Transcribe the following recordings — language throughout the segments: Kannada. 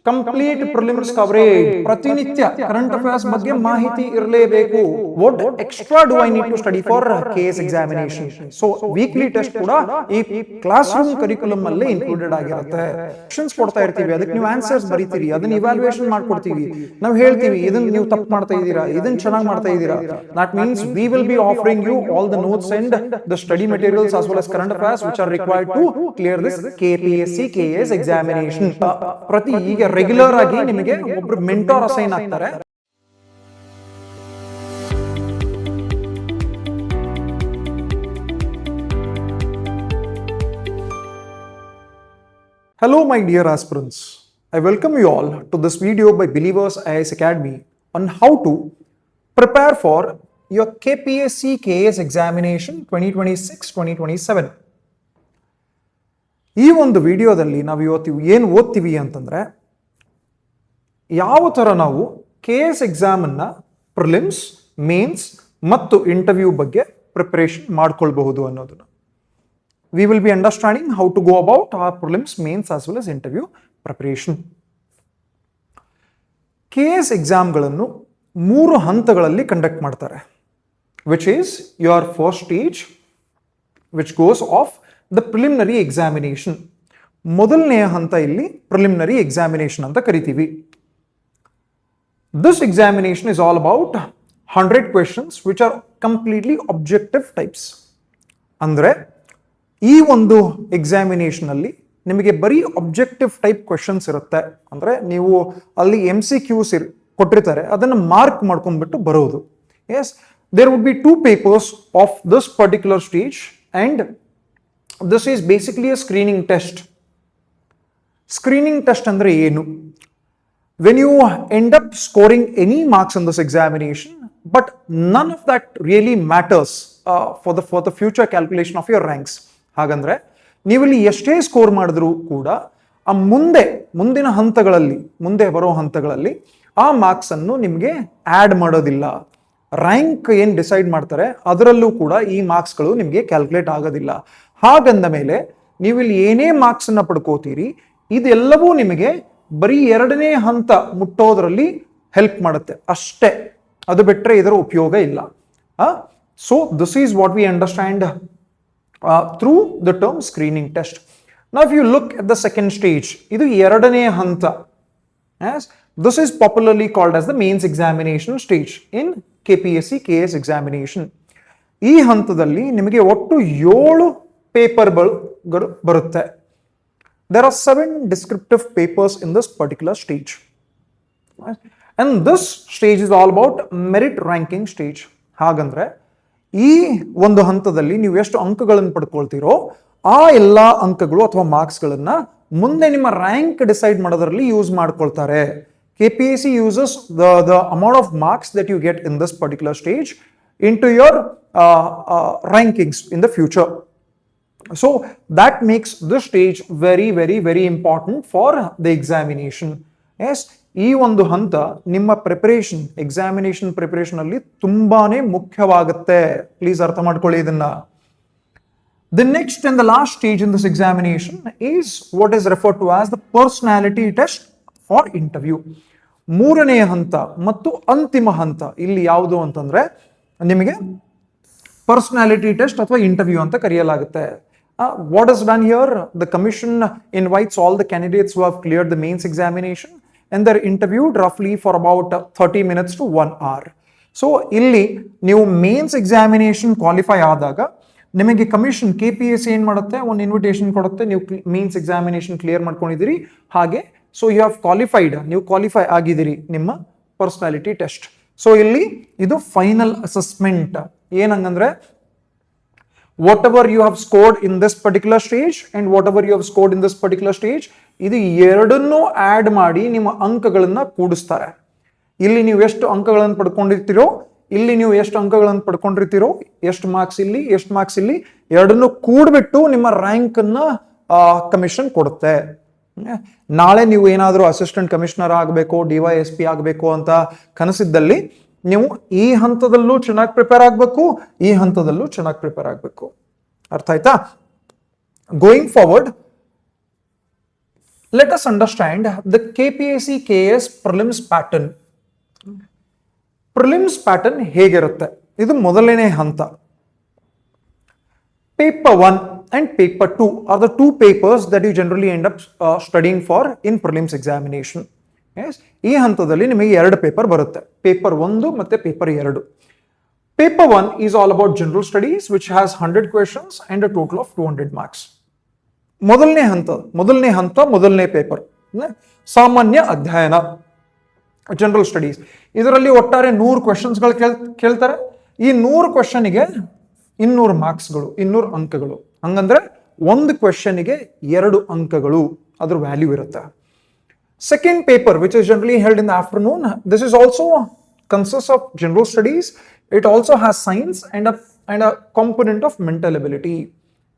ಕಂಪ್ಲೀಟ್ ಪ್ರಿಲಿಮ್ಸ್ ಕವರೇಜ್, ಪ್ರತಿನಿತ್ಯ ಕರೆಂಟ್ ಅಫೇರ್ಸ್ ಬಗ್ಗೆ ಮಾಹಿತಿ ಇರಲೇಬೇಕು. What extra do I need to study for KS examination? So weekly test ಕೂಡ ಈ ಕ್ಲಾಸ್ ರೂಮ್ ಕರಿಕ್ಯುಲಮ್ ಅಲ್ಲಿ ಇನ್ಕ್ಲೂಡೆಡ್ ಆಗಿರುತ್ತೆ. ಕ್ವೆಶ್ಚನ್ಸ್ ಕೊಡ್ತಾ ಇರ್ತೀವಿ, ಅದಕ್ಕೆ ನೀವು ಆನ್ಸರ್ಸ್ ಬರೀತೀರಿ, ಅದನ್ನ ಇವ್ಯಾಲ್ಯೂಯೇಷನ್ ಮಾಡ್ಕೊಡ್ತೀವಿ. ನಾವು ಹೇಳ್ತೀವಿ ಇದನ್ನ ನೀವು ತಪ್ಪು ಮಾಡ್ತಾ ಇದ್ದೀರಾ, ಇದನ್ನ ಚೆನ್ನಾಗಿ ಮಾಡ್ತಾ ಇದ್ದೀರಾ. That means we will be offering you all the notes and the study materials as well as current affairs which are required to clear this KPSC KS examination. ಪ್ರತಿ ಈಗ ರೆಗ್ಯುಲರ್ ಆಗಿ ನಿಮಗೆ ಒಬ್ರು ಮೆಂಟೋರ್ ಅಸೈನ್ ಆಗ್ತಾರೆ. Hello my dear aspirants, I welcome you all to this video by Believers IAS Academy on how to prepare for your KPSC KS examination 2026-2027. ಈ ಒಂದು ವಿಡಿಯೋದಲ್ಲಿ ನಾವು ಇವತ್ತು ಏನು ಓದ್ತೀವಿ ಅಂತಂದ್ರೆ, ಯಾವ ಥರ ನಾವು KS ಎಕ್ಸಾಮನ್ನ ಪ್ರಿಲಿಮ್ಸ್, ಮೇನ್ಸ್ ಮತ್ತು ಇಂಟರ್ವ್ಯೂ ಬಗ್ಗೆ ಪ್ರಿಪರೇಷನ್ ಮಾಡ್ಕೊಳ್ಬಹುದು ಅನ್ನೋದನ್ನ. We will be understanding how to go about our prelims, mains as well as interview preparation. KS ಎಕ್ಸಾಮ್ಗಳನ್ನು 3 ಹಂತಗಳಲ್ಲಿ ಕಂಡಕ್ಟ್ ಮಾಡ್ತಾರೆ, which is your first stage, which goes off the preliminary examination. ಮೊದಲನೆಯ ಹಂತ ಇಲ್ಲಿ preliminary examination ಅಂತ ಕರಿತೀವಿ. This examination is all about 100 questions which are completely objective types. ಅಂದ್ರೆ ಈ ಒಂದು ಎಕ್ಸಾಮಿನೇಷನ್ ಅಲ್ಲಿ ನಿಮಗೆ ಬರೀ ಅಬ್ಜೆಕ್ಟಿವ್ ಟೈಪ್ ಕ್ವೆಶನ್ಸ್ ಇರುತ್ತೆ. ಅಂದ್ರೆ ನೀವು ಅಲ್ಲಿ MCQs ಕೊಟ್ಟಿರ್ತಾರೆ, ಅದನ್ನು ಮಾರ್ಕ್ ಮಾಡ್ಕೊಂಡ್ಬಿಟ್ಟು ಬರೋದು. Yes, there would be 2 papers of this particular stage and this is basically a screening test. Screening test andre enu? When you end up scoring any marks in this examination, but none of that really matters for the future calculation of your ranks. ಹಾಗಂದ್ರೆ ನೀವು ಇಲ್ಲಿ ಎಷ್ಟೇ ಸ್ಕೋರ್ ಮಾಡಿದ್ರೂ ಕೂಡ ಆ ಮುಂದಿನ ಹಂತಗಳಲ್ಲಿ, ಮುಂದೆ ಬರೋ ಹಂತಗಳಲ್ಲಿ ಆ ಮಾರ್ಕ್ಸ್ ಅನ್ನು ನಿಮಗೆ ಆಡ್ ಮಾಡೋದಿಲ್ಲ. ರ್ಯಾಂಕ್ ಏನ್ ಡಿಸೈಡ್ ಮಾಡ್ತಾರೆ ಅದರಲ್ಲೂ ಕೂಡ ಈ ಮಾರ್ಕ್ಸ್ಗಳು ನಿಮಗೆ ಕ್ಯಾಲ್ಕುಲೇಟ್ ಆಗೋದಿಲ್ಲ. ಹಾಗಂದ ಮೇಲೆ ನೀವು ಇಲ್ಲಿ ಏನೇ ಮಾರ್ಕ್ಸ್ ಅನ್ನ ಪಡ್ಕೋತೀರಿ, ಇದೆಲ್ಲವೂ ನಿಮಗೆ ಬರೀ 2ನೇ ಹಂತ ಮುಟ್ಟೋದ್ರಲ್ಲಿ ಹೆಲ್ಪ್ ಮಾಡುತ್ತೆ ಅಷ್ಟೇ. ಅದು ಬಿಟ್ಟರೆ ಇದರ ಉಪಯೋಗ ಇಲ್ಲ. So this is what we understand through the term screening test. Now if you look at the second stage, idu 2ನೇ ಹಂತ. Yes, this is popularly called as the mains examination stage in KPSC KS examination. ಈ ಹಂತದಲ್ಲಿ ನಿಮಗೆ ಒಟ್ಟು 7 ಪೇಪರ್ಗಳು ಬರುತ್ತೆ. There are 7 descriptive papers in this particular stage. And this stage is all about merit ranking stage. ಹಾಗಂದ್ರೆ ಈ ಒಂದು ಹಂತದಲ್ಲಿ ನೀವು ಎಷ್ಟು ಅಂಕಗಳನ್ನು ಪಡ್ಕೊಳ್ತೀರೋ ಆ ಎಲ್ಲ ಅಂಕಗಳು ಅಥವಾ ಮಾರ್ಕ್ಸ್ಗಳನ್ನ ಮುಂದೆ ನಿಮ್ಮ ರ್ಯಾಂಕ್ ಡಿಸೈಡ್ ಮಾಡೋದ್ರಲ್ಲಿ ಯೂಸ್ ಮಾಡ್ಕೊಳ್ತಾರೆ. KPSC uses the amount of marks that you get in this particular stage into your rankings in the future. So that makes this stage very very very important for the examination. Yes, ಈ ಒಂದು ಹಂತ ನಿಮ್ಮ ಪ್ರಿಪರೇಷನ್, ಎಕ್ಸಾಮಿನೇಷನ್ ಪ್ರಿಪರೇಷನ್ ಅಲ್ಲಿ ತುಂಬಾನೇ ಮುಖ್ಯವಾಗುತ್ತೆ. ಪ್ಲೀಸ್ ಅರ್ಥ ಮಾಡ್ಕೊಳ್ಳಿ ಇದನ್ನ. The next and the last stage in this examination is what is referred to as the personality test for interview. 3ನೇ ಹಂತ ಮತ್ತು ಅಂತಿಮ ಹಂತ ಇಲ್ಲಿ ಯಾವುದು ಅಂತಂದ್ರೆ ನಿಮಗೆ ಪರ್ಸನಾಲಿಟಿ ಟೆಸ್ಟ್ ಅಥವಾ ಇಂಟರ್ವ್ಯೂ ಅಂತ ಕರೆಯಲಾಗುತ್ತೆ. What is done here? The commission invites all the candidates who have cleared the mains examination and they're interviewed roughly for about 30 minutes to 1 hour. So ಇಲ್ಲಿ ನೀವು ಮೇನ್ಸ್ ಎಕ್ಸಾಮಿನೇಷನ್ ಕ್ವಾಲಿಫೈ ಆದಾಗ ನಿಮಗೆ ಕಮಿಷನ್ KPSC ಏನ್ ಮಾಡುತ್ತೆ, ಒಂದು ಇನ್ವಿಟೇಷನ್ ಕೊಡುತ್ತೆ. ನೀವು ಮೇನ್ಸ್ ಎಕ್ಸಾಮಿನೇಷನ್ ಕ್ಲಿಯರ್ ಮಾಡ್ಕೊಂಡಿದ್ದೀರಿ, ಹಾಗೆ ಸೊ ಯು ಹ್ಯಾವ್ ಕ್ವಾಲಿಫೈಡ್, ನೀವು ಕ್ವಾಲಿಫೈ ಆಗಿದ್ದೀರಿ ನಿಮ್ಮ ಪರ್ಸನಾಲಿಟಿ ಟೆಸ್ಟ್. ಸೊ ಇಲ್ಲಿ ಇದು ಫೈನಲ್ ಅಸೆಸ್ಮೆಂಟ್. ಏನಂಗಂದ್ರೆ whatever you have scored in this particular stage and whatever you have scored in this particular stage, ಇದು ಎರಡನ್ನೂ ಆಡ್ ಮಾಡಿ ನಿಮ್ಮ ಅಂಕಗಳನ್ನ ಕೂಡಿಸ್ತಾರೆ. ಇಲ್ಲಿ ನೀವು ಎಷ್ಟು ಅಂಕಗಳನ್ನು ಪಡ್ಕೊಂಡಿರ್ತೀರೋ, ಇಲ್ಲಿ ನೀವು ಎಷ್ಟು ಅಂಕಗಳನ್ನು ಪಡ್ಕೊಂಡಿರ್ತೀರೋ, ಎಷ್ಟು ಮಾರ್ಕ್ಸ್ ಇಲ್ಲಿ, ಎಷ್ಟು ಮಾರ್ಕ್ಸ್ ಇಲ್ಲಿ, ಎರಡನ್ನೂ ಕೂಡ್ಬಿಟ್ಟು ನಿಮ್ಮ ರ್ಯಾಂಕ್ ಅನ್ನ ಕಮಿಷನ್ ಕೊಡುತ್ತೆ. ನಾಳೆ ನೀವು ಏನಾದರೂ ಅಸಿಸ್ಟೆಂಟ್ ಕಮಿಷನರ್ ಆಗಬೇಕು, DYSP ಆಗಬೇಕು ಅಂತ ಕನಸಿದ್ದಲ್ಲಿ ನೀವು ಈ ಹಂತದಲ್ಲೂ ಚೆನ್ನಾಗಿ ಪ್ರಿಪೇರ್ ಆಗಬೇಕು, ಈ ಹಂತದಲ್ಲೂ ಚೆನ್ನಾಗಿ ಪ್ರಿಪೇರ್ ಆಗಬೇಕು. ಅರ್ಥ ಆಯ್ತಾ? Going forward, Let us understand the KPSC KS prelims pattern. Prelims pattern ಹೇಗಿರುತ್ತೆ? ಇದು ಮೊದಲನೇ ಹಂತ. Paper 1 and paper 2 are the two papers that you generally end up studying for in prelims examination. Yes, ಈ ಹಂತದಲ್ಲಿ ನಿಮಗೆ ಎರಡು ಪೇಪರ್ ಬರುತ್ತೆ, ಪೇಪರ್ 1 ಮತ್ತೆ paper 2. Paper 1 is all about general studies which has 100 questions and a total of 200 marks. ಮೊದಲನೇ ಹಂತ ಮೊದಲನೇ ಪೇಪರ್ ಸಾಮಾನ್ಯ ಅಧ್ಯಯನ, ಜನರಲ್ ಸ್ಟಡೀಸ್. ಇದರಲ್ಲಿ ಒಟ್ಟಾರೆ 100 ಕ್ವೆಶನ್ಸ್ಗಳು ಕೇಳ್ತಾರೆ. ಈ 100 ಕ್ವೆಶನ್ಗೆ 200 ಮಾರ್ಕ್ಸ್ಗಳು, 200 ಅಂಕಗಳು. ಹಂಗಂದ್ರೆ ಒಂದು ಕ್ವೆಶನ್ಗೆ 2 ಅಂಕಗಳು ಅದ್ರ ವ್ಯಾಲ್ಯೂ ಇರುತ್ತೆ. Second paper, which is generally held in the afternoon, this is also consists of general studies. It also has science and a component of mental ability.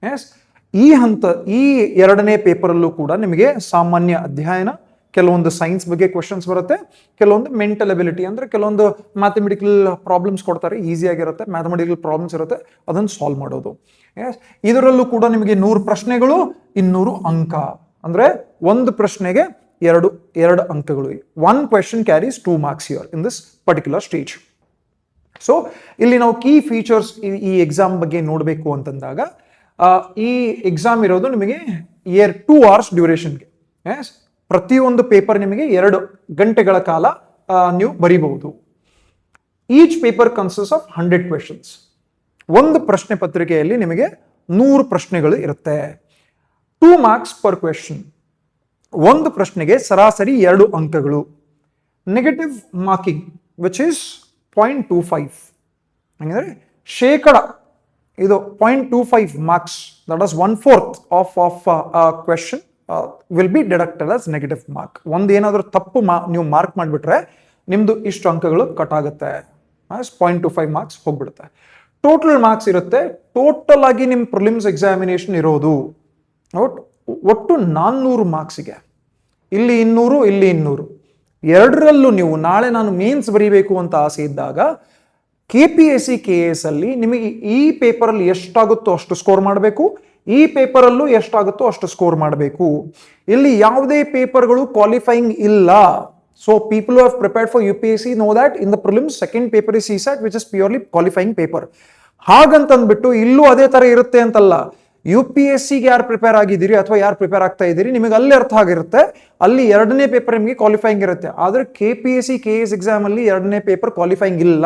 Yes, ಈ ಎರಡನೇ ಪೇಪರ್ ಅಲ್ಲೂ ಕೂಡ ನಿಮಗೆ ಸಾಮಾನ್ಯ ಅಧ್ಯಯನ, ಕೆಲವೊಂದು ಸೈನ್ಸ್ ಬಗ್ಗೆ ಕ್ವೆಶನ್ಸ್ ಬರುತ್ತೆ, ಕೆಲವೊಂದು ಮೆಂಟಲ್ ಎಬಿಲಿಟಿ ಅಂದ್ರೆ ಕೆಲವೊಂದು ಮ್ಯಾಥಮೆಟಿಕಲ್ ಪ್ರಾಬ್ಲಮ್ಸ್ ಕೊಡ್ತಾರೆ, ಈಸಿ ಆಗಿರುತ್ತೆ, ಮ್ಯಾಥಮೆಟಿಕಲ್ ಪ್ರಾಬ್ಲಮ್ಸ್ ಇರುತ್ತೆ, ಅದನ್ನು ಸಾಲ್ವ್ ಮಾಡೋದು. ಇದರಲ್ಲೂ ಕೂಡ ನಿಮಗೆ 100 ಪ್ರಶ್ನೆಗಳು, 200 ಅಂಕ. ಅಂದ್ರೆ ಒಂದು ಪ್ರಶ್ನೆಗೆ ಎರಡು ಅಂಕಗಳು. 1 question carries 2 marks here in this particular stage. So ಇಲ್ಲಿ ನಾವು ಕೀ ಫೀಚರ್ಸ್ ಈ ಎಕ್ಸಾಮ್ ಬಗ್ಗೆ ನೋಡಬೇಕು ಅಂತಂದಾಗ, ಈ ಎಕ್ಸಾಮ್ ಇರೋದು ನಿಮಗೆ 2 hours ಡ್ಯೂರೇಷನ್ಗೆ. ಪ್ರತಿಯೊಂದು ಪೇಪರ್ ನಿಮಗೆ 2 ಗಂಟೆಗಳ ಕಾಲ ನೀವು ಬರೀಬಹುದು. Each paper consist of 100 questions. ಒಂದು ಪ್ರಶ್ನೆ ಪತ್ರಿಕೆಯಲ್ಲಿ ನಿಮಗೆ 100 ಪ್ರಶ್ನೆಗಳು ಇರುತ್ತೆ. 2 marks per question. ಒಂದು ಪ್ರಶ್ನೆಗೆ ಸರಾಸರಿ 2 ಅಂಕಗಳು. Negative marking which is 0.25. ಹಂಗಂದ್ರೆ ಶೇಕಡ ಇದು 0.25 marks, that is 1/4 of a question will be deducted as negative mark. ಒಂದೇನಾದ್ರೂ ತಪ್ಪು ನೀವು ಮಾರ್ಕ್ ಮಾಡಿಬಿಟ್ರೆ ನಿಮ್ದು ಇಷ್ಟು ಅಂಕಗಳು ಕಟ್ ಆಗುತ್ತೆ, 0.25 marks ಹೋಗ್ಬಿಡುತ್ತೆ. ಟೋಟಲ್ ಮಾರ್ಕ್ಸ್ ಇರುತ್ತೆ. ಟೋಟಲ್ ಆಗಿ ನಿಮ್ಮ ಪ್ರಿಲಿಮ್ಸ್ ಎಕ್ಸಾಮಿನೇಷನ್ ಇರೋದು ಒಟ್ಟು 400 ಮಾರ್ಕ್ಸಿಗೆ. ಇಲ್ಲಿ 200, ಇಲ್ಲಿ 200. ಎರಡರಲ್ಲೂ ನೀವು ನಾಳೆ ನಾನು ಮೇನ್ಸ್ ಬರೀಬೇಕು ಅಂತ ಆಸೆ ಇದ್ದಾಗ KPSC KS ಅಲ್ಲಿ ನಿಮಗೆ ಈ ಪೇಪರಲ್ಲಿ ಎಷ್ಟಾಗುತ್ತೋ ಅಷ್ಟು ಸ್ಕೋರ್ ಮಾಡಬೇಕು, ಈ ಪೇಪರಲ್ಲೂ ಎಷ್ಟಾಗುತ್ತೋ ಅಷ್ಟು ಸ್ಕೋರ್ ಮಾಡಬೇಕು. ಇಲ್ಲಿ ಯಾವುದೇ ಪೇಪರ್ಗಳು ಕ್ವಾಲಿಫೈಯಿಂಗ್ ಇಲ್ಲ. So people who have prepared for UPSC know that in the prelims second paper is CSAT which is purely qualifying paper. ಹಾಗಂತಂದ್ಬಿಟ್ಟು ಇಲ್ಲೂ ಅದೇ ತರ ಇರುತ್ತೆ ಅಂತಲ್ಲ. UPSCಗೆ ಯಾರು ಪ್ರಿಪೇರ್ ಆಗಿದ್ದೀರಿ ಅಥವಾ ಯಾರು ಪ್ರಿಪೇರ್ ಆಗ್ತಾ ಇದ್ದೀರಿ ನಿಮಗೆ ಅಲ್ಲಿ ಅರ್ಥ ಆಗಿರುತ್ತೆ, ಅಲ್ಲಿ ಎರಡನೇ ಪೇಪರ್ ನಿಮಗೆ ಕ್ವಾಲಿಫೈಯಿಂಗ್ ಇರುತ್ತೆ. ಆದ್ರೆ KPSC KS ಎಕ್ಸಾಮ್ ಅಲ್ಲಿ ಎರಡನೇ ಪೇಪರ್ ಕ್ವಾಲಿಫೈಯಿಂಗ್ ಇಲ್ಲ.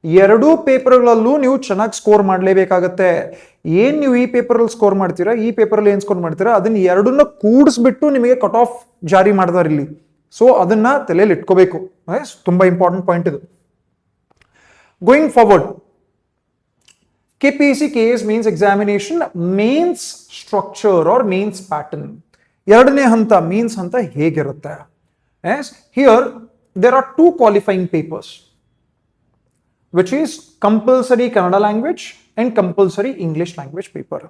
ಎರಡೂ ಪೇಪರ್ಗಳಲ್ಲೂ ನೀವು ಚೆನ್ನಾಗಿ ಸ್ಕೋರ್ ಮಾಡಲೇಬೇಕಾಗತ್ತೆ. ಏನ್ ನೀವು ಈ ಪೇಪರಲ್ಲಿ ಸ್ಕೋರ್ ಮಾಡ್ತೀರಾ, ಈ ಪೇಪರಲ್ಲಿ ಏನ್ ಸ್ಕೋರ್ ಮಾಡ್ತೀರಾ, ಅದನ್ನ ಎರಡನ್ನ ಕೂಡಿಸ್ಬಿಟ್ಟು ನಿಮಗೆ ಕಟ್ ಆಫ್ ಜಾರಿ ಮಾಡಿದಾರೆ ಇಲ್ಲಿ. ಸೊ ಅದನ್ನ ತಲೆಯಲ್ಲಿ ಇಟ್ಕೋಬೇಕು. ತುಂಬಾ ಇಂಪಾರ್ಟೆಂಟ್ ಪಾಯಿಂಟ್ ಇದು. Going forward, KPSC KS means examination means structure or means pattern. ಎರಡನೇ ಹಂತ means ಹಂತ ಹೇಗಿರುತ್ತೆ? Yes, here there are 2 qualifying papers which is compulsory Kannada language and compulsory English language paper.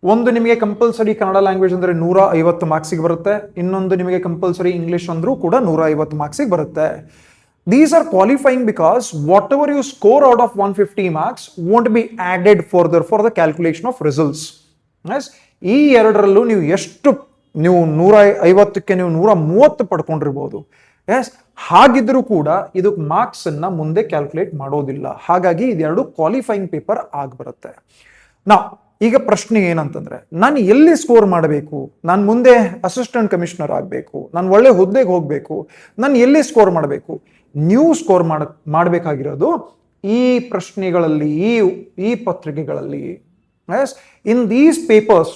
ಒಂದು ನಿಮಗೆ ಕಂಪಲ್ಸರಿ ಕನ್ನಡ ಲ್ಯಾಂಗ್ವೇಜ್ ಅಂದ್ರೆ 150 ಮಾರ್ಕ್ಸಿಗೆ ಬರುತ್ತೆ, ಇನ್ನೊಂದು ನಿಮಗೆ ಕಂಪಲ್ಸರಿ ಇಂಗ್ಲಿಷ್ ಅಂದ್ರೂ ಕೂಡ 150 ಮಾರ್ಕ್ಸಿಗೆ ಬರುತ್ತೆ. These are qualifying because whatever you score out of 150 marks won't be added further for the calculation of results. Yes, ಈ ಎರಡರಲ್ಲೂ ನೀವು 150ಕ್ಕೆ ನೀವು 130 ಪಡ್ಕೊಂಡಿರ್ಬೋದು. ಎಸ್, ಹಾಗಿದ್ರೂ ಕೂಡ ಇದಕ್ಕೆ ಮಾರ್ಕ್ಸ್ ಅನ್ನ ಮುಂದೆ ಕ್ಯಾಲ್ಕುಲೇಟ್ ಮಾಡೋದಿಲ್ಲ. ಹಾಗಾಗಿ ಇದೆರಡು ಕ್ವಾಲಿಫೈಯಿಂಗ್ ಪೇಪರ್ ಆಗ್ಬರುತ್ತೆ. ಈಗ ಪ್ರಶ್ನೆ ಏನಂತಂದ್ರೆ, ನಾನು ಎಲ್ಲಿ ಸ್ಕೋರ್ ಮಾಡಬೇಕು? ನಾನು ಮುಂದೆ ಅಸಿಸ್ಟೆಂಟ್ ಕಮಿಷನರ್ ಆಗಬೇಕು, ನಾನು ಒಳ್ಳೆ ಹುದ್ದೆಗೆ ಹೋಗಬೇಕು, ನಾನು ಎಲ್ಲಿ ಸ್ಕೋರ್ ಮಾಡಬೇಕು? ನೀವು ಸ್ಕೋರ್ ಮಾಡಬೇಕಾಗಿರೋದು ಈ ಪ್ರಶ್ನೆಗಳಲ್ಲಿ, ಈ ಪತ್ರಿಕೆಗಳಲ್ಲಿ. Yes, in these papers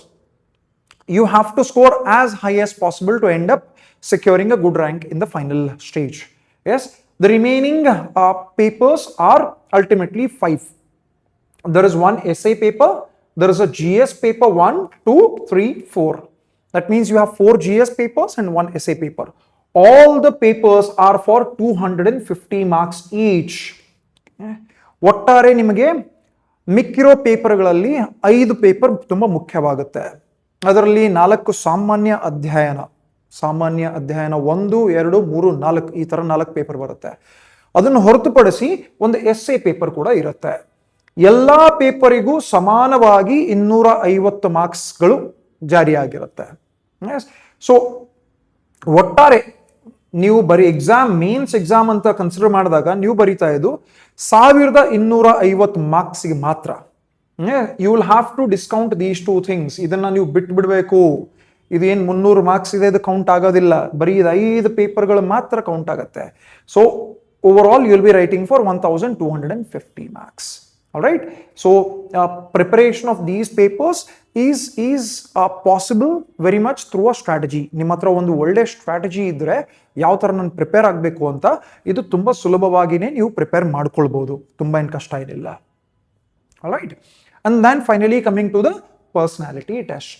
you have to score as high as possible to end up securing a good rank in the final stage. Yes, the remaining papers are ultimately 5. There is one essay paper, there is a GS paper 1, 2, 3, 4. That means you have 4 GS papers and 1 essay paper. All the papers are for 250 marks each. ಒಟ್ಟಾರೆ ನಿಮಗೆ ಮಿಕ್ಕಿರೋ ಪೇಪರ್ಗಳಲ್ಲಿ 5 ಪೇಪರ್ ತುಂಬಾ ಮುಖ್ಯವಾಗುತ್ತೆ. ಅದರಲ್ಲಿ 4 ಸಾಮಾನ್ಯ ಅಧ್ಯಯನ 1, 2, 3, 4 ಈ ತರ 4 ಪೇಪರ್ ಬರುತ್ತೆ. ಅದನ್ನು ಹೊರತುಪಡಿಸಿ ಒಂದು ಎಸ್ಸೆ ಪೇಪರ್ ಕೂಡ ಇರುತ್ತೆ. ಎಲ್ಲಾ ಪೇಪರಿಗೂ ಸಮಾನವಾಗಿ 250 ಮಾರ್ಕ್ಸ್ಗಳು ಜಾರಿಯಾಗಿರುತ್ತೆ. ಸೊ ಒಟ್ಟಾರೆ ನೀವು ಎಕ್ಸಾಮ್ ಮೇನ್ಸ್ ಎಕ್ಸಾಮ್ ಅಂತ ಕನ್ಸಿಡರ್ ಮಾಡಿದಾಗ ನೀವು ಬರೀತಾ ಇದ್ದು 1250 ಮಾರ್ಕ್ಸ್ಗೆ ಮಾತ್ರ. You will have to discount these two things. ಇದನ್ನ ನೀವು ಬಿಟ್ಬಿಡ್ಬೇಕು. ಇದೇನು 300 ಮಾರ್ಕ್ಸ್ ಇದೆ, ಇದು ಕೌಂಟ್ ಆಗೋದಿಲ್ಲ. ಬರೀ ಇದು 5 ಪೇಪರ್ಗಳು ಮಾತ್ರ ಕೌಂಟ್ ಆಗುತ್ತೆ. So overall you will be writing for 1250 marks. All right. So preparation of these papers is possible very much through a strategy. ನಿಮ್ಮ ಹತ್ರ ಒಂದು ಒಳ್ಳೆ ಸ್ಟ್ರಾಟಜಿ ಇದ್ರೆ ಯಾವ ತರ ನಾನು ಪ್ರಿಪೇರ್ ಆಗಬೇಕು ಅಂತ ಇದು ತುಂಬಾ ಸುಲಭವಾಗಿನೇ ನೀವು ಪ್ರಿಪೇರ್ ಮಾಡ್ಕೊಳ್ಬಹುದು. ತುಂಬಾ ಏನು ಕಷ್ಟ ಇರಲಿಲ್ಲ. All right. And then finally coming to the personality test.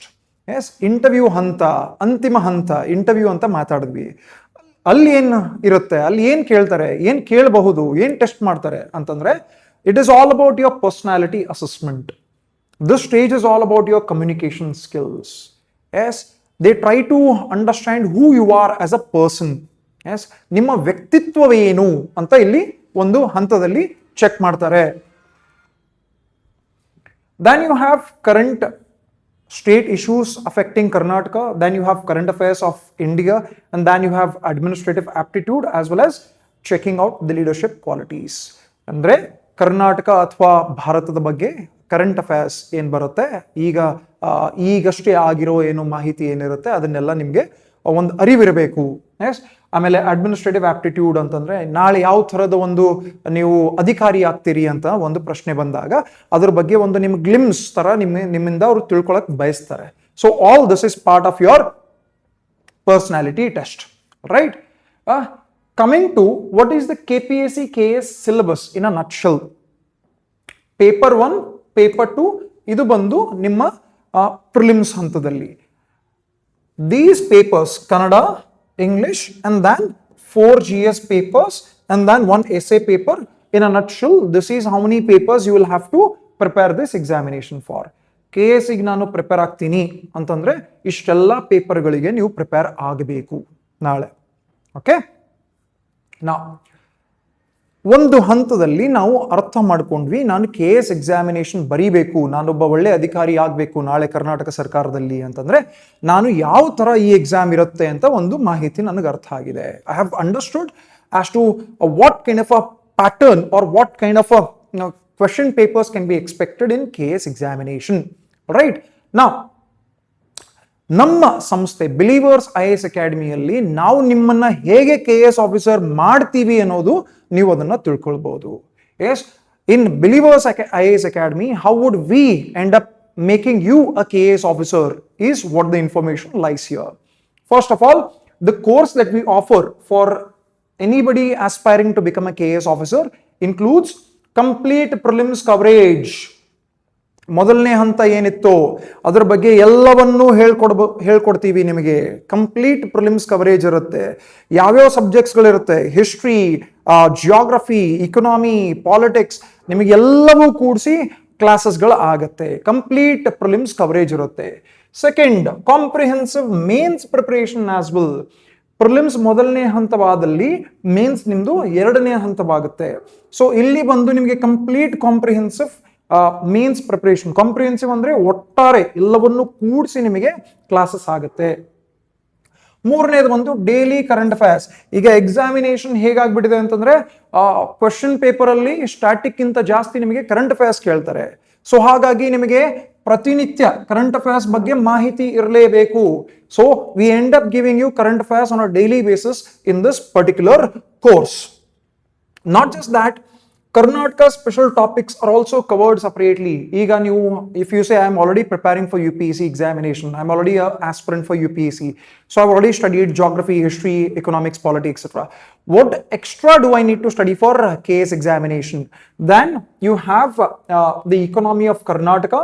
Yes, interview ಹಂತ, ಅಂತಿಮ ಹಂತ ಇಂಟರ್ವ್ಯೂ ಅಂತ ಮಾತಾಡಿದ್ವಿ. ಅಲ್ಲಿ ಏನು ಇರುತ್ತೆ, ಅಲ್ಲಿ ಏನು ಕೇಳ್ತಾರೆ, ಏನು ಕೇಳಬಹುದು, ಏನು ಟೆಸ್ಟ್ ಮಾಡ್ತಾರೆ ಅಂತಂದ್ರೆ it is all about your personality assessment. This stage is all about your communication skills. Yes, they try to understand who you are as a person. Yes, ನಿಮ್ಮ ವ್ಯಕ್ತಿತ್ವವೇನು ಅಂತ ಇಲ್ಲಿ ಒಂದು ಹಂತದಲ್ಲಿ ಚೆಕ್ ಮಾಡ್ತಾರೆ. Then you have current state issues affecting Karnataka, then you have current affairs of India, and then you have administrative aptitude as well as checking out the leadership qualities. ಅಂದ್ರೆ ಕರ್ನಾಟಕ ಅಥವಾ ಭಾರತದ ಬಗ್ಗೆ ಕರೆಂಟ್ ಅಫೇರ್ಸ್ ಏನು ಬರುತ್ತೆ, ಈಗಷ್ಟೇ ಆಗಿರೋ ಏನು ಮಾಹಿತಿ ಏನಿರುತ್ತೆ ಅದನ್ನೆಲ್ಲ ನಿಮಗೆ ಒಂದು ಅರಿವಿರಬೇಕು. ಎಸ್, ಆಮೇಲೆ ಅಡ್ಮಿನಿಸ್ಟ್ರೇಟಿವ್ ಆಪ್ಟಿಟ್ಯೂಡ್ ಅಂತಂದ್ರೆ ನಾಳೆ ಯಾವ ಥರದ ಒಂದು ನೀವು ಅಧಿಕಾರಿ ಆಗ್ತೀರಿ ಅಂತ ಒಂದು ಪ್ರಶ್ನೆ ಬಂದಾಗ ಅದ್ರ ಬಗ್ಗೆ ಒಂದು ನಿಮ್ಗೆ ಗ್ಲಿಮ್ಸ್ ತರ ನಿಮ್ಮಿಂದ ಅವರು ತಿಳ್ಕೊಳಕ್ ಬಯಸ್ತಾರೆ. So all this is part of your personality test, right? Coming to what is the KPSC KS syllabus in a nutshell. Paper 1, Paper 2 ಇದು ಬಂದು ನಿಮ್ಮ ಪ್ರಿಲಿಮ್ಸ್ ಹಂತದಲ್ಲಿ. These papers Kannada, English and then 4 GS papers and then 1 essay paper. In a nutshell, this is how many papers you will have to prepare this examination for. KS ಗೆ ನಾನು ಪ್ರಿಪೇರ್ ಆಗ್ತೀನಿ ಅಂತಂದ್ರೆ ಇಷ್ಟೆಲ್ಲ ಪೇಪರ್ಗಳಿಗೆ ನೀವು ಪ್ರಿಪೇರ್ ಆಗಬೇಕು ನಾಳೆ. ಓಕೆ, ನಾವು ಒಂದು ಹಂತದಲ್ಲಿ ನಾವು ಅರ್ಥ ಮಾಡ್ಕೊಂಡ್ವಿ, ನಾನು KS ಎಕ್ಸಾಮಿನೇಷನ್ ಬರೀಬೇಕು, ನಾನೊಬ್ಬ ಒಳ್ಳೆ ಅಧಿಕಾರಿ ಆಗಬೇಕು ನಾಳೆ ಕರ್ನಾಟಕ ಸರ್ಕಾರದಲ್ಲಿ ಅಂತಂದ್ರೆ ನಾನು ಯಾವ ತರ ಈ ಎಕ್ಸಾಮ್ ಇರುತ್ತೆ ಅಂತ ಒಂದು ಮಾಹಿತಿ ನನಗೆ ಅರ್ಥ ಆಗಿದೆ. I have understood as to what kind of a pattern or what kind of a question papers can be expected in KS examination, right? ನಾವು ನಮ್ಮ ಸಂಸ್ಥೆ ಬಿಲೀವರ್ಸ್ IAS ಅಕಾಡೆಮಿಯಲ್ಲಿ ನಾವು ನಿಮ್ಮನ್ನ ಹೇಗೆ KS ಆಫೀಸರ್ ಮಾಡ್ತೀವಿ ಅನ್ನೋದು ನೀವು ಅದನ್ನ ತಿಳ್ಕೊಳ್ಬಹುದು. Yes, in believers IAS academy how would we end up making you a KS officer is what the information lies here. First of all, the course that we offer for anybody aspiring to become a KS officer includes complete prelims coverage. ಮೊದಲನೇ ಹಂತ ಏನಿತ್ತು ಅದರ ಬಗ್ಗೆ ಎಲ್ಲವನ್ನೂ ಹೇಳ್ಕೊಡ್ತೀವಿ ನಿಮಗೆ. ಕಂಪ್ಲೀಟ್ ಪ್ರಿಲಿಮ್ಸ್ ಕವರೇಜ್ ಇರುತ್ತೆ. ಯಾವ್ಯಾವ ಸಬ್ಜೆಕ್ಟ್ಸ್ಗಳಿರುತ್ತೆ, ಹಿಸ್ಟ್ರಿ, ಜಿಯೋಗ್ರಫಿ, ಇಕನಾಮಿ, ಪಾಲಿಟಿಕ್ಸ್, ನಿಮಗೆಲ್ಲವೂ ಕೂಡಿಸಿ ಕ್ಲಾಸಸ್ಗಳು ಆಗತ್ತೆ. ಕಂಪ್ಲೀಟ್ ಪ್ರಿಲಿಮ್ಸ್ ಕವರೇಜ್ ಇರುತ್ತೆ. Second, comprehensive mains preparation as well. Prelims ಮೊದಲನೇ ಹಂತವಾದಲ್ಲಿ ಮೇನ್ಸ್ ನಿಮ್ದು ಎರಡನೇ ಹಂತವಾಗುತ್ತೆ. ಸೊ ಇಲ್ಲಿ ಬಂದು ನಿಮಗೆ complete comprehensive mains preparation. Comprehensive ಅಂದ್ರೆ ಒಟ್ಟಾರೆ ಎಲ್ಲವನ್ನು ಕೂಡಿಸಿ ನಿಮಗೆ ಕ್ಲಾಸಸ್ ಆಗುತ್ತೆ. ಮೂರನೇದು ಬಂದು ಡೈಲಿ ಕರೆಂಟ್ ಅಫೇರ್ಸ್. ಈಗ ಎಕ್ಸಾಮಿನೇಷನ್ ಹೇಗಾಗ್ಬಿಟ್ಟಿದೆ ಅಂತಂದ್ರೆ ಕ್ವೆಶ್ಚನ್ ಪೇಪರ್ ಅಲ್ಲಿ ಸ್ಟ್ಯಾಟಿಕ್ ಗಿಂತ ಜಾಸ್ತಿ ನಿಮಗೆ ಕರೆಂಟ್ ಅಫೇರ್ಸ್ ಕೇಳ್ತಾರೆ. ಸೊ ಹಾಗಾಗಿ ನಿಮಗೆ ಪ್ರತಿನಿತ್ಯ ಕರೆಂಟ್ ಅಫೇರ್ಸ್ ಬಗ್ಗೆ ಮಾಹಿತಿ ಇರಲೇಬೇಕು. So we end up giving you current affairs on a daily basis in this particular course. Not just that, Karnataka special topics are also covered separately. Ega ನೀವು, if you say I am already preparing for UPSC examination, I am already an aspirant for UPSC, so I have already studied geography, history, economics, politics, etc. What extra do I need to study for KS examination? Then you have the economy of Karnataka,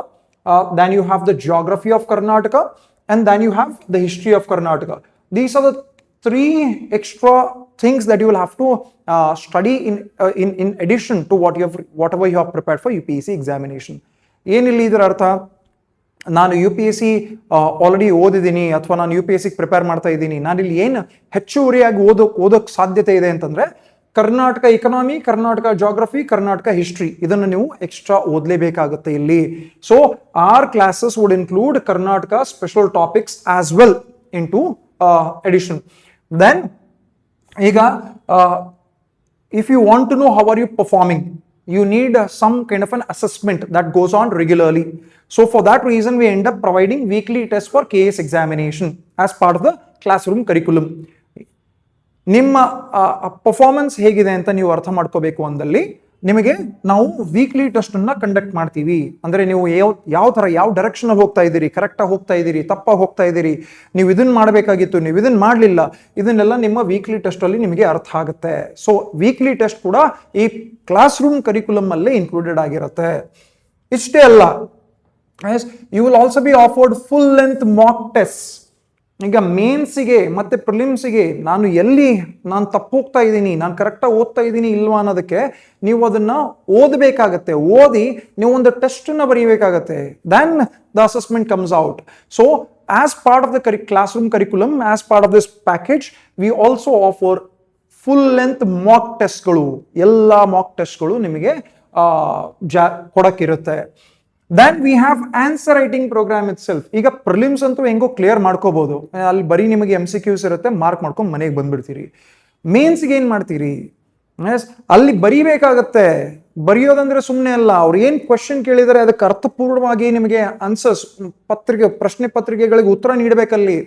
then you have the geography of Karnataka, and then you have the history of Karnataka. These are the 3 extra things that you will have to study in addition to whatever you have prepared for UPSC examination. ಏನಿಲ್ಲ ಇದರ ಅರ್ಥ, ನಾನು UPSC ಆಲ್ರೆಡಿ ಓದಿದ್ದೀನಿ ಅಥವಾ ನಾನು UPSC ಪ್ರಿಪೇರ್ ಮಾಡ್ತಾ ಇದ್ದೀನಿ, ನಾನಿಲ್ಲಿ ಏನು ಹೆಚ್ಚುವರಿಯಾಗಿ ಓದೋಕ್ ಸಾಧ್ಯತೆ ಇದೆ ಅಂತಂದ್ರೆ Karnataka economy, Karnataka geography, Karnataka history, ಇದನ್ನು ನೀವು ಎಕ್ಸ್ಟ್ರಾ ಓದಲೇಬೇಕಾಗುತ್ತೆ ಇಲ್ಲಿ. So our classes would include Karnataka special topics as well in to addition. Then ಈಗ if you want to know how are you performing, you need some kind of an assessment that goes on regularly. So for that reason, we end up providing weekly tests for KS examination as part of the classroom curriculum. ನಿಮ್ಮ ಪರ್ಫಾರ್ಮೆನ್ಸ್ ಹೇಗಿದೆ ಅಂತ ನೀವು ಅರ್ಥ ಮಾಡ್ಕೋಬೇಕು ಅಂದಲ್ಲಿ ನಿಮಗೆ ನಾವು ವೀಕ್ಲಿ ಟೆಸ್ಟ್ ಅನ್ನ ಕಂಡಕ್ಟ್ ಮಾಡ್ತೀವಿ. ಅಂದ್ರೆ ನೀವು ಯಾವ ತರ ಯಾವ ಡೈರೆಕ್ಷನ್ ಹೋಗ್ತಾ ಇದ್ದೀರಿ, ಕರೆಕ್ಟ್ ಆಗಿ ಹೋಗ್ತಾ ಇದ್ದೀರಿ, ತಪ್ಪಾಗಿ ಹೋಗ್ತಾ ಇದ್ದೀರಿ, ನೀವು ಇದನ್ನ ಮಾಡಬೇಕಾಗಿತ್ತು, ನೀವು ಇದನ್ನ ಮಾಡಲಿಲ್ಲ, ಇದನ್ನೆಲ್ಲ ನಿಮ್ಮ ವೀಕ್ಲಿ ಟೆಸ್ಟ್ ಅಲ್ಲಿ ನಿಮಗೆ ಅರ್ಥ ಆಗುತ್ತೆ. ಸೊ ವೀಕ್ಲಿ ಟೆಸ್ಟ್ ಕೂಡ ಈ ಕ್ಲಾಸ್ ರೂಮ್ ಕರಿಕ್ಯುಲಮ್ ಅಲ್ಲೇ ಇನ್ಕ್ಲೂಡೆಡ್ ಆಗಿರುತ್ತೆ. ಇಷ್ಟೇ ಅಲ್ಲ, you will also be offered full length mock test. ಈಗ ಮೇನ್ಸಿಗೆ ಮತ್ತೆ ಪ್ರಿಲಿಮ್ಸಿಗೆ ನಾನು ತಪ್ಪು ಹೋಗ್ತಾ ಇದ್ದೀನಿ, ನಾನು ಕರೆಕ್ಟಾಗಿ ಓದ್ತಾ ಇದ್ದೀನಿ ಇಲ್ವಾ ಅನ್ನೋದಕ್ಕೆ ನೀವು ಅದನ್ನ ಓದಬೇಕಾಗತ್ತೆ. ಓದಿ ನೀವು ಒಂದು ಟೆಸ್ಟನ್ನ ಬರೀಬೇಕಾಗತ್ತೆ. Then the assessment comes out. So as part of the class room curriculum, as part of this package, we also offer full length mock ಟೆಸ್ಟ್ಗಳು. ಎಲ್ಲ ಮಾಕ್ ಟೆಸ್ಟ್ಗಳು ನಿಮಗೆ ಕೊಡಕ್ಕಿರುತ್ತೆ. Then we have answer writing programme itself. ಈಗ ಪ್ರಿಲಿಮ್ಸ್ ಅಂತೂ ಹೆಂಗೋ ಕ್ಲಿಯರ್ ಮಾಡ್ಕೋಬಹುದು, ಅಲ್ಲಿ ಬರೀ ನಿಮಗೆ MCQs ಇರುತ್ತೆ, ಮಾರ್ಕ್ ಮಾಡ್ಕೊಂಡು ಮನೆಗೆ ಬಂದ್ಬಿಡ್ತೀರಿ. ಮೇನ್ಸ್ಗೆ ಏನ್ ಮಾಡ್ತೀರಿ, ಅಲ್ಲಿ ಬರೀಬೇಕಾಗತ್ತೆ. ಬರೆಯೋದಂದ್ರೆ ಸುಮ್ಮನೆ ಅಲ್ಲ, ಅವ್ರು ಏನ್ ಕ್ವಶನ್ ಕೇಳಿದರೆ ಅದಕ್ಕೆ ಅರ್ಥಪೂರ್ಣವಾಗಿ ನಿಮಗೆ ಆನ್ಸರ್ಸ್ ಪ್ರಶ್ನೆ ಪತ್ರಿಕೆಗಳಿಗೆ ಉತ್ತರ ನೀಡಬೇಕಲ್ಲಿ.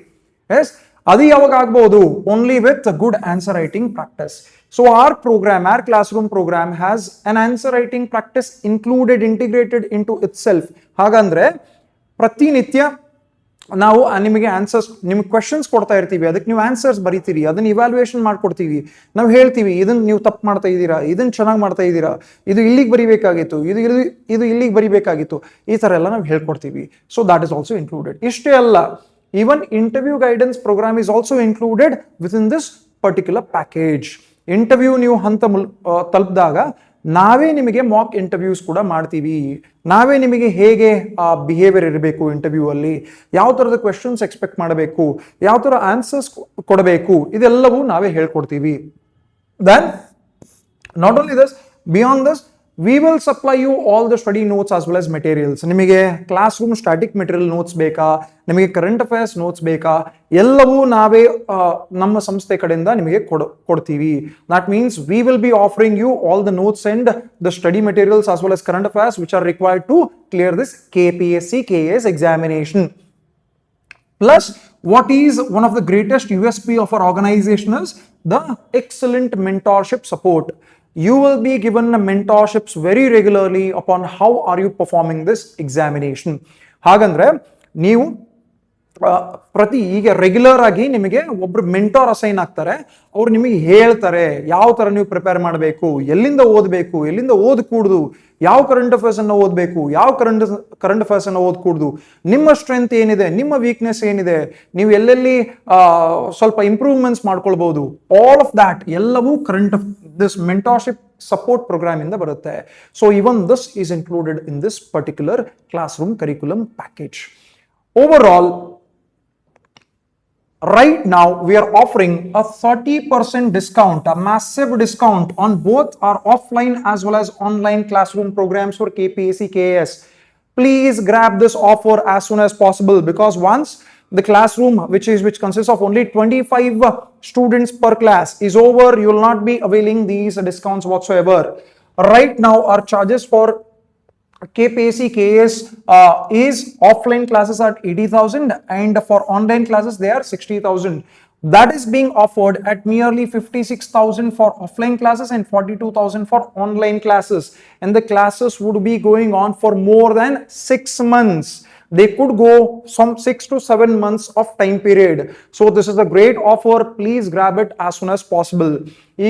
ಅದು ಯಾವಾಗ ಆಗ್ಬಹುದು, only with good answer writing practice. So our program, our classroom program has an answer writing practice integrated into itself. ಹಾಗಂದ್ರೆ ಪ್ರತಿನಿತ್ಯ ನಾವು ನಿಮಗೆ ಆನ್ಸರ್ಸ್, ನಿಮ್ಗೆ ಕ್ವೆಶನ್ಸ್ ಕೊಡ್ತಾ ಇರ್ತೀವಿ, ಅದಕ್ಕೆ ನೀವು ಆನ್ಸರ್ಸ್ ಬರೀತೀರಿ, ಅದನ್ನ ಇವ್ಯಾಲ್ಯೂಯೇಷನ್ ಮಾಡ್ಕೊಡ್ತೀವಿ. ನಾವು ಹೇಳ್ತೀವಿ ಇದನ್ನ ನೀವು ತಪ್ಪು ಮಾಡ್ತಾ ಇದ್ದೀರಾ, ಇದನ್ನ ಚೆನ್ನಾಗಿ ಮಾಡ್ತಾ ಇದ್ದೀರಾ, ಇದು ಇಲ್ಲಿಗೆ ಬರಿಬೇಕಾಗಿತ್ತು, ಇದು ಇಲ್ಲಿಗೆ ಬರಿಬೇಕಾಗಿತ್ತು, ಈ ತರ ಎಲ್ಲ ನಾವು ಹೇಳ್ಕೊಡ್ತೀವಿ. So that is also included. ಇಷ್ಟೇ ಅಲ್ಲ, even interview guidance program is also included within this particular package. Interview ನೀವು ಹಂತ ತಲುಪಿದಾಗ ನಾವೇ ನಿಮಗೆ ಮಾಕ್ ಇಂಟರ್ವ್ಯೂಸ್ ಕೂಡ ಮಾಡ್ತೀವಿ. ನಾವೇ ನಿಮಗೆ ಹೇಗೆ ಬಿಹೇವಿಯರ್ ಇರಬೇಕು ಇಂಟರ್ವ್ಯೂ ಅಲ್ಲಿ, ಯಾವ ಥರದ ಕ್ವೆಶನ್ಸ್ ಎಕ್ಸ್ಪೆಕ್ಟ್ ಮಾಡಬೇಕು, ಯಾವ ಥರ ಆನ್ಸರ್ಸ್ ಕೊಡಬೇಕು, ಇದೆಲ್ಲವೂ ನಾವೇ ಹೇಳ್ಕೊಡ್ತೀವಿ. Then not only this, beyond this we will supply you all the study notes as well as materials. ನಿಮಗೆ class room static material notes ಬೇಕಾ, ನಿಮಗೆ ಕರೆಂಟ್ ಅಫೇರ್ಸ್ ನೋಟ್ಸ್ ಬೇಕಾ, ಎಲ್ಲವೂ ನಾವೇ ನಮ್ಮ ಸಂಸ್ಥೆ ಕಡೆಯಿಂದ ನಿಮಗೆ ಕೊಡ್ತೀವಿ. That means we will be offering you all the notes and the study materials as well as current affairs which are required to clear this KPSC KS examination. Plus, what is one of the greatest USP of our organization is the excellent mentorship support. You will be given mentorships very regularly upon how are you performing this examination. ಹಾಗಂದ್ರೆ ನೀವು ಈಗ ರೆಗ್ಯುಲರ್ ಆಗಿ ನಿಮಗೆ ಒಬ್ರು ಮೆಂಟೋರ್ ಅಸೈನ್ ಆಗ್ತಾರೆ. ಅವ್ರು ನಿಮಗೆ ಹೇಳ್ತಾರೆ ಯಾವ ತರ ನೀವು ಪ್ರಿಪೇರ್ ಮಾಡಬೇಕು, ಎಲ್ಲಿಂದ ಓದಬೇಕು, ಎಲ್ಲಿಂದ ಓದಕೂಡ್ದು, ಯಾವ ಕರೆಂಟ್ ಅಫೇರ್ಸ್ ಅನ್ನ ಓದಬೇಕು, ಯಾವ ಕರೆಂಟ್ ಅಫೇರ್ಸ್ ಅನ್ನ ಓದಕೂಡ್ದು, ನಿಮ್ಮ ಸ್ಟ್ರೆಂತ್ ಏನಿದೆ, ನಿಮ್ಮ ವೀಕ್ನೆಸ್ ಏನಿದೆ, ನೀವು ಎಲ್ಲೆಲ್ಲಿ ಸ್ವಲ್ಪ ಇಂಪ್ರೂವ್ಮೆಂಟ್ಸ್ ಮಾಡ್ಕೊಳ್ಬಹುದು, ಆಲ್ ಆಫ್ ದಾಟ್ ಎಲ್ಲವೂ ದಿಸ್ ಮೆಂಟೋರ್ಶಿಪ್ ಸಪೋರ್ಟ್ ಪ್ರೋಗ್ರಾಮ್ ಇಂದ ಬರುತ್ತೆ. So even this is included in this particular class room curriculum package. Overall, right now we are offering a 30% discount, a massive discount on both our offline as well as online classroom programs for KPSC KS. Please grab this offer as soon as possible, because once the classroom which consists of only 25 students per class is over, you will not be availing these discounts whatsoever. Right now our charges for KPSC KS is offline classes at 80,000 and for online classes they are 60,000. That is being offered at merely 56,000 for offline classes and 42,000 for online classes, and the classes would be going on for more than 6 months. They could go some 6 to 7 months of time period. So this is a great offer. Please grab it as soon as possible.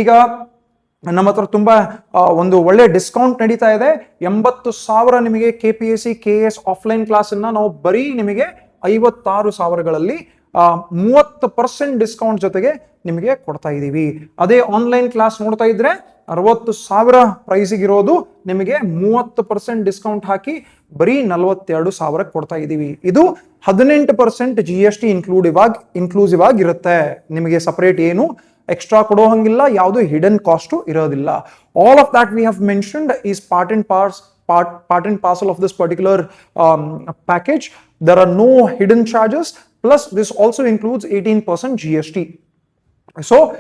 Iga ನಮ್ಮ ಹತ್ರ ತುಂಬಾ ಒಂದು ಒಳ್ಳೆ ಡಿಸ್ಕೌಂಟ್ ನಡೀತಾ ಇದೆ. 80,000 ನಿಮಗೆ KPSC KS ಆಫ್ಲೈನ್ ಕ್ಲಾಸ್ ಅನ್ನ ನಾವು ಬರೀ ನಿಮಗೆ 56,000ಗಳಲ್ಲಿ 30% ಡಿಸ್ಕೌಂಟ್ ಜೊತೆಗೆ ನಿಮಗೆ ಕೊಡ್ತಾ ಇದ್ದೀವಿ. ಅದೇ ಆನ್ಲೈನ್ ಕ್ಲಾಸ್ ನೋಡ್ತಾ ಇದ್ರೆ 60,000 ಪ್ರೈಸಿಗಿರೋದು ನಿಮಗೆ 30% ಡಿಸ್ಕೌಂಟ್ ಹಾಕಿ ಬರೀ 42,000 ಕೊಡ್ತಾ ಇದ್ದೀವಿ. ಇದು 18% GST ಇನ್ಕ್ಲೂಸಿವ್ ಆಗಿರುತ್ತೆ. ನಿಮಗೆ ಸಪರೇಟ್ ಏನು ಎಕ್ಸ್ಟ್ರಾ ಕೊಡೋ ಹಂಗಿಲ್ಲ, ಯಾವುದು ಹಿಡನ್ ಕಾಸ್ಟ್ ಇರೋದಿಲ್ಲ. All of that we have mentioned is part and parcel of this particular package. There are no hidden charges. Plus this also includes 18% GST. So,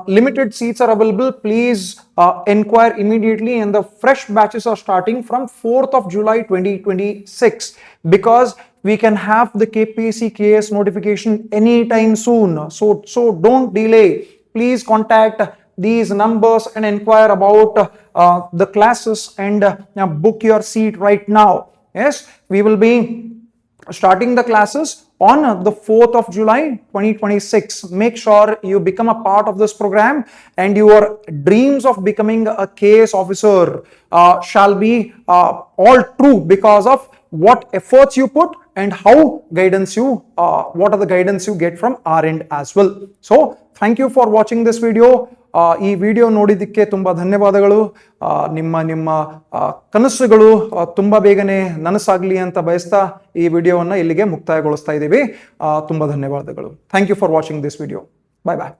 limited seats are available. Please inquire immediately, and the fresh batches are starting from 4th of July 2026, because we can have the KPSC KS notification anytime soon. So don't delay. Please contact these numbers and inquire about the classes and book your seat right now. Yes, we will be starting the classes on the 4th of July 2026. Make sure you become a part of this program, and your dreams of becoming a KS officer shall be all true because of what efforts you put and how guidance you, what are the guidance you get from our end as well. So thank you for watching this video. ಈ ವಿಡಿಯೋ ನೋಡಿದ್ದಕ್ಕೆ ತುಂಬ ಧನ್ಯವಾದಗಳು. ನಿಮ್ಮ ನಿಮ್ಮ ಕನಸುಗಳು ತುಂಬ ಬೇಗನೆ ನನಸಾಗಲಿ ಅಂತ ಬಯಸ್ತಾ ಈ ವಿಡಿಯೋವನ್ನು ಇಲ್ಲಿಗೆ ಮುಕ್ತಾಯಗೊಳಿಸ್ತಾ ಇದ್ದೀವಿ. ತುಂಬ ಧನ್ಯವಾದಗಳು. Thank you for watching this video. Bye bye.